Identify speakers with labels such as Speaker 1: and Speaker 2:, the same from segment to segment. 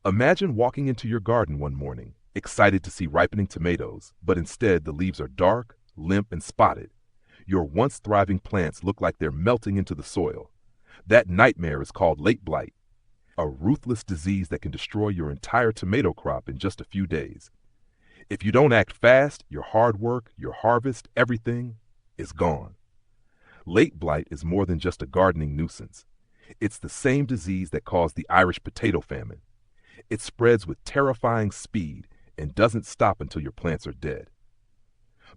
Speaker 1: Imagine walking into your garden one morning, excited to see ripening tomatoes, but instead the leaves are dark, limp, and spotted. Your once thriving plants look like they're melting into the soil. That nightmare is called late blight, a ruthless disease that can destroy your entire tomato crop in just a few days. If you don't act fast, your hard work, your harvest, everything is gone. Late blight is more than just a gardening nuisance. It's the same disease that caused the Irish potato famine. It spreads with terrifying speed and doesn't stop until your plants are dead.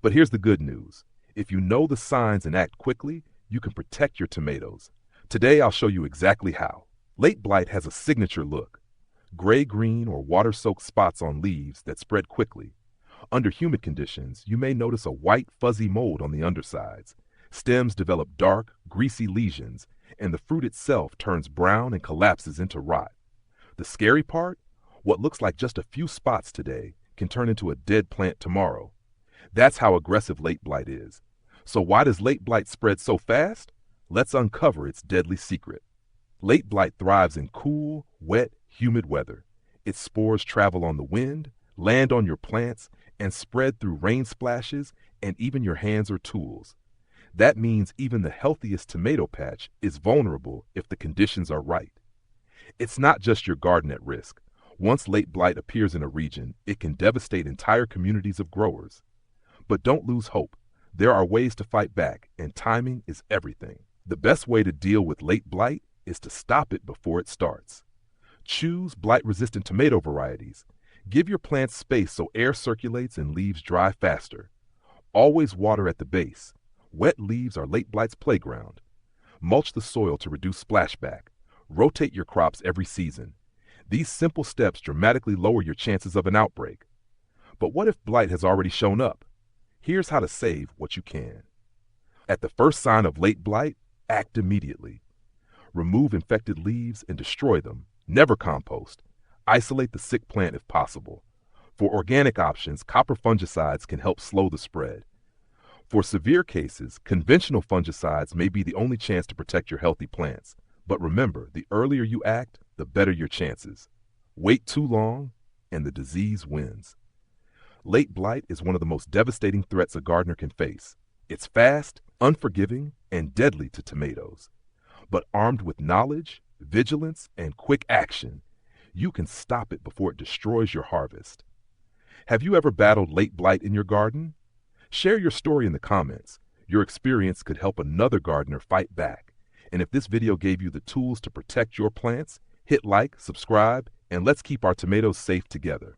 Speaker 1: But here's the good news. If you know the signs and act quickly, you can protect your tomatoes. Today I'll show you exactly how. Late blight has a signature look. Gray-green or water-soaked spots on leaves that spread quickly. Under humid conditions, you may notice a white, fuzzy mold on the undersides. Stems develop dark, greasy lesions, and the fruit itself turns brown and collapses into rot. The scary part? What looks like just a few spots today can turn into a dead plant tomorrow. That's how aggressive late blight is. So why does late blight spread so fast? Let's uncover its deadly secret. Late blight thrives in cool, wet, humid weather. Its spores travel on the wind, land on your plants, and spread through rain splashes and even your hands or tools. That means even the healthiest tomato patch is vulnerable if the conditions are right. It's not just your garden at risk. Once late blight appears in a region, it can devastate entire communities of growers. But don't lose hope. There are ways to fight back, and timing is everything. The best way to deal with late blight is to stop it before it starts. Choose blight-resistant tomato varieties. Give your plants space so air circulates and leaves dry faster. Always water at the base. Wet leaves are late blight's playground. Mulch the soil to reduce splashback. Rotate your crops every season. These simple steps dramatically lower your chances of an outbreak. But what if blight has already shown up? Here's how to save what you can. At the first sign of late blight, act immediately. Remove infected leaves and destroy them. Never compost. Isolate the sick plant if possible. For organic options, copper fungicides can help slow the spread. For severe cases, conventional fungicides may be the only chance to protect your healthy plants. But remember, the earlier you act, the better your chances. Wait too long, and the disease wins. Late blight is one of the most devastating threats a gardener can face. It's fast, unforgiving, and deadly to tomatoes. But armed with knowledge, vigilance, and quick action, you can stop it before it destroys your harvest. Have you ever battled late blight in your garden? Share your story in the comments. Your experience could help another gardener fight back. And if this video gave you the tools to protect your plants, hit like, subscribe, and let's keep our tomatoes safe together.